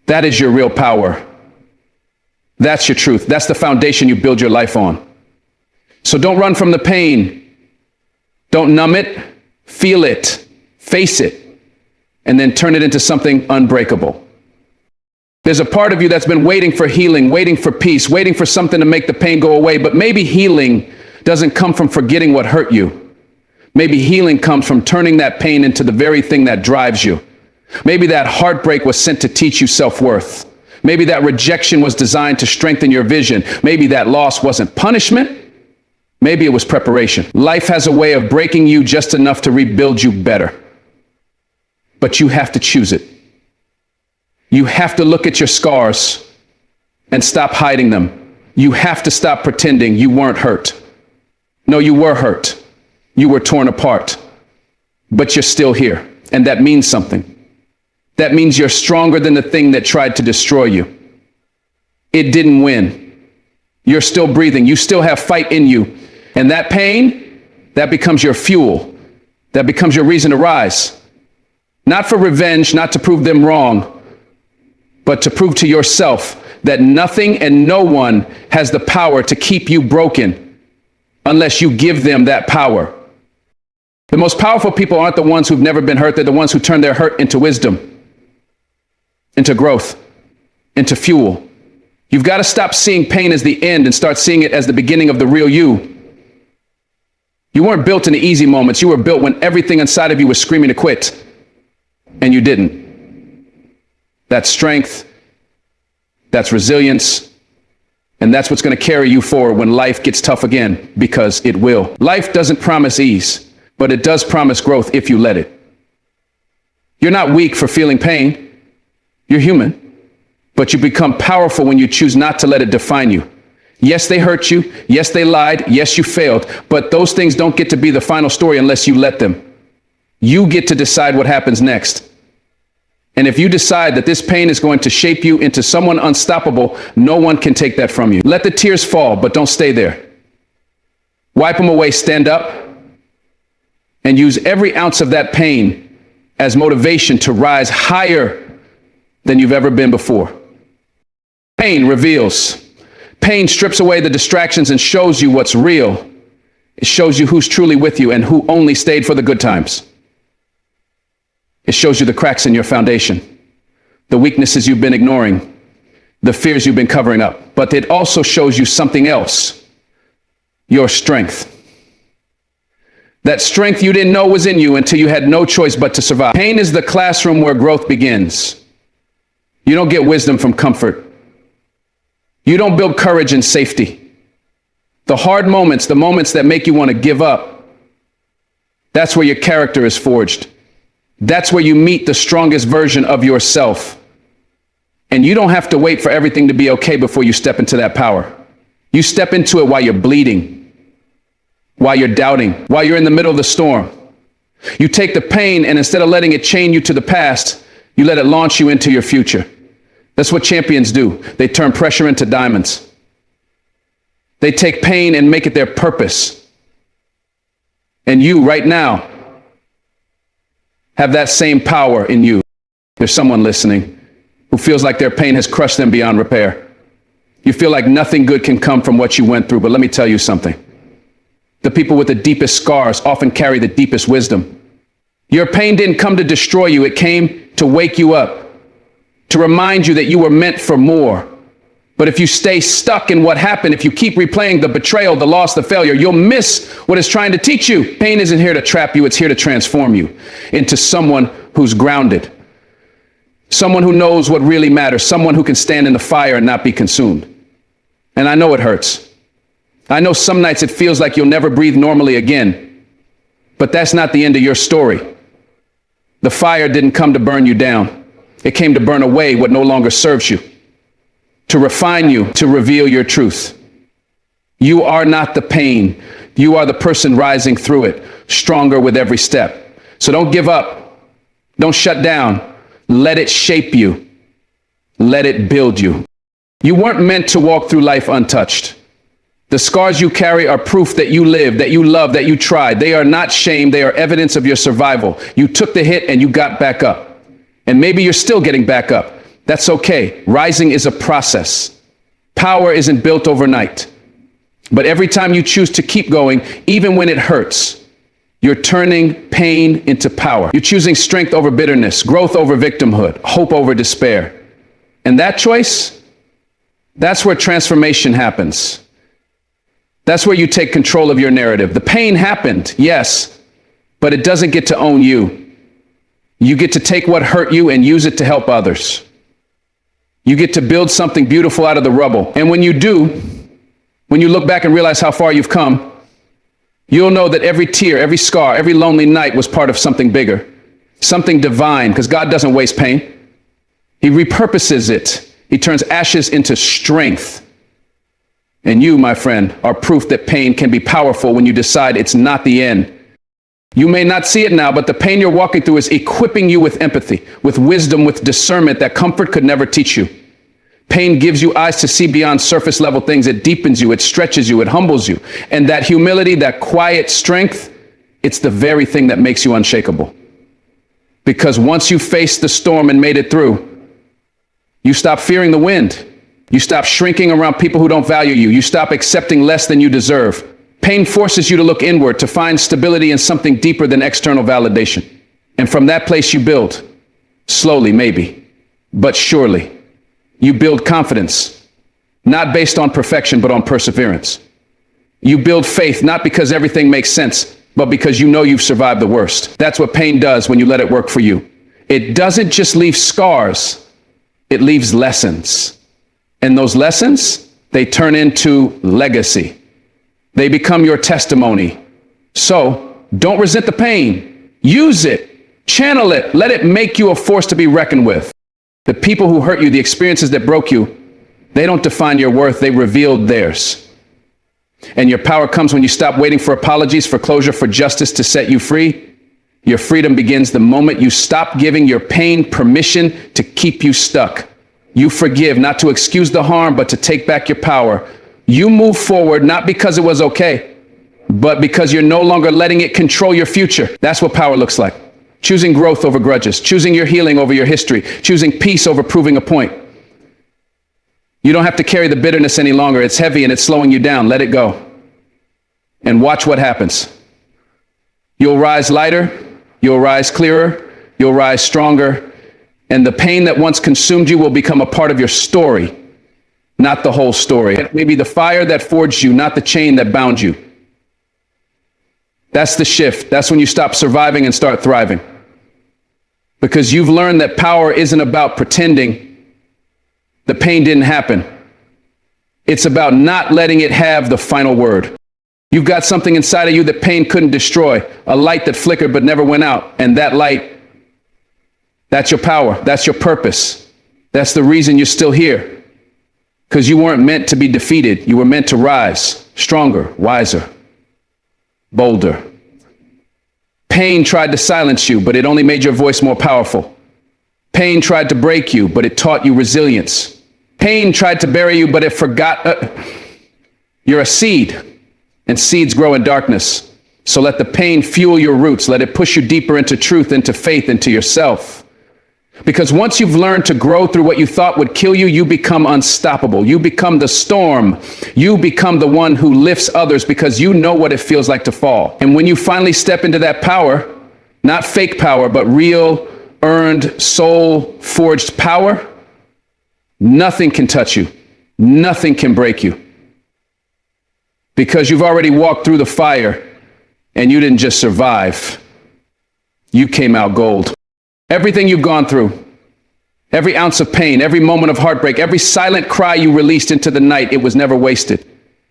That is your real power. That's your truth. That's the foundation you build your life on. So don't run from the pain. Don't numb it. Feel it. Face it. And then turn it into something unbreakable. There's a part of you that's been waiting for healing, waiting for peace, waiting for something to make the pain go away. But maybe healing doesn't come from forgetting what hurt you. Maybe healing comes from turning that pain into the very thing that drives you. Maybe that heartbreak was sent to teach you self-worth. Maybe that rejection was designed to strengthen your vision. Maybe that loss wasn't punishment. Maybe it was preparation. Life has a way of breaking you just enough to rebuild you better. But you have to choose it. You have to look at your scars and stop hiding them. You have to stop pretending you weren't hurt. No, you were hurt. You were torn apart. But you're still here. And that means something. That means you're stronger than the thing that tried to destroy you. It didn't win. You're still breathing. You still have fight in you. And that pain, that becomes your fuel. That becomes your reason to rise. Not for revenge, not to prove them wrong, but to prove to yourself that nothing and no one has the power to keep you broken unless you give them that power. The most powerful people aren't the ones who've never been hurt. They're the ones who turn their hurt into wisdom, into growth, into fuel. You've got to stop seeing pain as the end and start seeing it as the beginning of the real you. You weren't built in the easy moments. You were built when everything inside of you was screaming to quit, and you didn't. That's strength. That's resilience. And that's what's going to carry you forward when life gets tough again, because it will. Life doesn't promise ease, but it does promise growth if you let it. You're not weak for feeling pain. You're human, but you become powerful when you choose not to let it define you. Yes, they hurt you. Yes, they lied. Yes, you failed. But those things don't get to be the final story unless you let them. You get to decide what happens next. And if you decide that this pain is going to shape you into someone unstoppable, no one can take that from you. Let the tears fall, but don't stay there. Wipe them away, stand up, and use every ounce of that pain as motivation to rise higher than you've ever been before. Pain reveals. Pain strips away the distractions and shows you what's real. It shows you who's truly with you and who only stayed for the good times. It shows you the cracks in your foundation, the weaknesses you've been ignoring, the fears you've been covering up. But it also shows you something else, your strength. That strength you didn't know was in you until you had no choice but to survive. Pain is the classroom where growth begins. You don't get wisdom from comfort. You don't build courage in safety. The hard moments, the moments that make you want to give up, that's where your character is forged. That's where you meet the strongest version of yourself. And you don't have to wait for everything to be okay before you step into that power. You step into it while you're bleeding, while you're doubting, while you're in the middle of the storm. You take the pain, and instead of letting it chain you to the past, you let it launch you into your future. That's what champions do. They turn pressure into diamonds. They take pain and make it their purpose. And you right now have that same power in you. There's someone listening who feels like their pain has crushed them beyond repair. You feel like nothing good can come from what you went through, but let me tell you something. The people with the deepest scars often carry the deepest wisdom. Your pain didn't come to destroy you. It came to wake you up, to remind you that you were meant for more. But if you stay stuck in what happened, if you keep replaying the betrayal, the loss, the failure, you'll miss what it's trying to teach you. Pain isn't here to trap you. It's here to transform you into someone who's grounded, someone who knows what really matters, someone who can stand in the fire and not be consumed. And I know it hurts. I know some nights it feels like you'll never breathe normally again, but that's not the end of your story. The fire didn't come to burn you down. It came to burn away what no longer serves you, to refine you, to reveal your truth. You are not the pain. You are the person rising through it, stronger with every step. So don't give up. Don't shut down. Let it shape you. Let it build you. You weren't meant to walk through life untouched. The scars you carry are proof that you lived, that you loved, that you tried. They are not shame. They are evidence of your survival. You took the hit and you got back up. And maybe you're still getting back up. That's okay. Rising is a process. Power isn't built overnight. But every time you choose to keep going, even when it hurts, you're turning pain into power. You're choosing strength over bitterness, growth over victimhood, hope over despair. And that choice, that's where transformation happens. That's where you take control of your narrative. The pain happened, yes, but it doesn't get to own you. You get to take what hurt you and use it to help others. You get to build something beautiful out of the rubble. And when you do, when you look back and realize how far you've come, you'll know that every tear, every scar, every lonely night was part of something bigger, something divine, because God doesn't waste pain. He repurposes it. He turns ashes into strength. And you, my friend, are proof that pain can be powerful when you decide it's not the end. You may not see it now, but the pain you're walking through is equipping you with empathy, with wisdom, with discernment that comfort could never teach you. Pain gives you eyes to see beyond surface level things. It deepens you, it stretches you, it humbles you. And that humility, that quiet strength, it's the very thing that makes you unshakable. Because once you faced the storm and made it through, you stop fearing the wind. You stop shrinking around people who don't value you. You stop accepting less than you deserve. Pain forces you to look inward, to find stability in something deeper than external validation. And from that place you build, slowly maybe, but surely, you build confidence, not based on perfection, but on perseverance. You build faith, not because everything makes sense, but because you know you've survived the worst. That's what pain does when you let it work for you. It doesn't just leave scars, it leaves lessons. And those lessons, they turn into legacy. They become your testimony. So don't resent the pain. Use it, channel it, let it make you a force to be reckoned with. The people who hurt you, the experiences that broke you, they don't define your worth, they revealed theirs. And your power comes when you stop waiting for apologies, for closure, for justice to set you free. Your freedom begins the moment you stop giving your pain permission to keep you stuck. You forgive, not to excuse the harm, but to take back your power. You move forward, not because it was okay, but because you're no longer letting it control your future. That's what power looks like. Choosing growth over grudges, choosing your healing over your history, choosing peace over proving a point. You don't have to carry the bitterness any longer. It's heavy and it's slowing you down. Let it go. And watch what happens. You'll rise lighter, you'll rise clearer, you'll rise stronger, and the pain that once consumed you will become a part of your story, not the whole story. It may be the fire that forged you, not the chain that bound you. That's the shift. That's when you stop surviving and start thriving. Because you've learned that power isn't about pretending the pain didn't happen. It's about not letting it have the final word. You've got something inside of you that pain couldn't destroy, a light that flickered but never went out. And that light, that's your power. That's your purpose. That's the reason you're still here. Because you weren't meant to be defeated. You were meant to rise, stronger, wiser, bolder. Pain tried to silence you, but it only made your voice more powerful. Pain tried to break you, but it taught you resilience. Pain tried to bury you, but it forgot. You're a seed, and seeds grow in darkness. So let the pain fuel your roots. Let it push you deeper into truth, into faith, into yourself. Because once you've learned to grow through what you thought would kill you, you become unstoppable. You become the storm. You become the one who lifts others because you know what it feels like to fall. And when you finally step into that power, not fake power, but real, earned, soul-forged power, nothing can touch you. Nothing can break you. Because you've already walked through the fire and you didn't just survive. You came out gold. Everything you've gone through, every ounce of pain, every moment of heartbreak, every silent cry you released into the night, it was never wasted.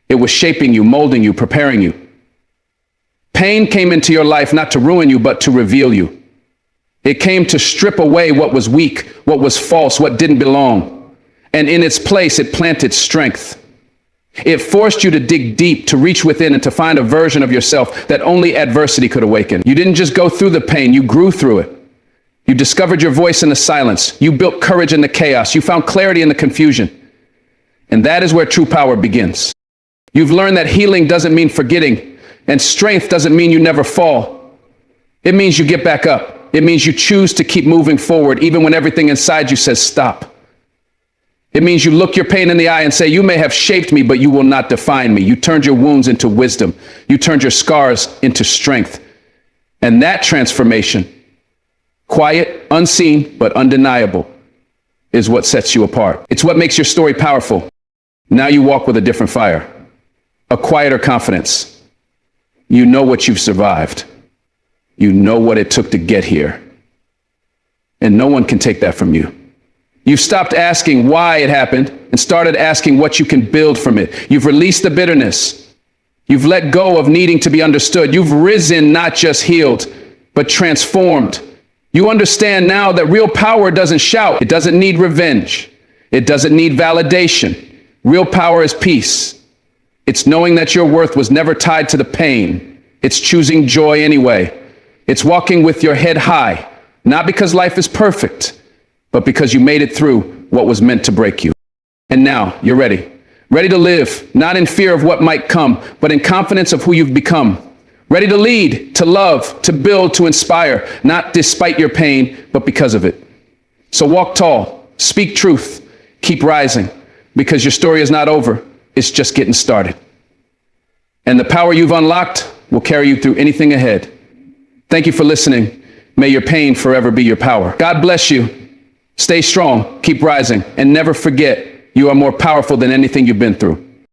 It was shaping you, molding you, preparing you. Pain came into your life not to ruin you, but to reveal you. It came to strip away what was weak, what was false, what didn't belong. And in its place, it planted strength. It forced you to dig deep, to reach within and to find a version of yourself that only adversity could awaken. You didn't just go through the pain, you grew through it. You discovered your voice in the silence. You built courage in the chaos. You found clarity in the confusion. And that is where true power begins. You've learned that healing doesn't mean forgetting, and strength doesn't mean you never fall. It means you get back up. It means you choose to keep moving forward, even when everything inside you says stop. It means you look your pain in the eye and say, you may have shaped me, but you will not define me. You turned your wounds into wisdom. You turned your scars into strength. And that transformation, quiet, unseen, but undeniable, is what sets you apart. It's what makes your story powerful. Now you walk with a different fire, a quieter confidence. You know what you've survived. You know what it took to get here. And no one can take that from you. You've stopped asking why it happened and started asking what you can build from it. You've released the bitterness. You've let go of needing to be understood. You've risen, not just healed, but transformed. You understand now that real power doesn't shout. It doesn't need revenge. It doesn't need validation. Real power is peace. It's knowing that your worth was never tied to the pain. It's choosing joy anyway. It's walking with your head high, not because life is perfect, but because you made it through what was meant to break you. And now you're ready. Ready to live, not in fear of what might come, but in confidence of who you've become. Ready to lead, to love, to build, to inspire, not despite your pain, but because of it. So walk tall, speak truth, keep rising, because your story is not over. It's just getting started. And the power you've unlocked will carry you through anything ahead. Thank you for listening. May your pain forever be your power. God bless you. Stay strong, keep rising, and never forget you are more powerful than anything you've been through.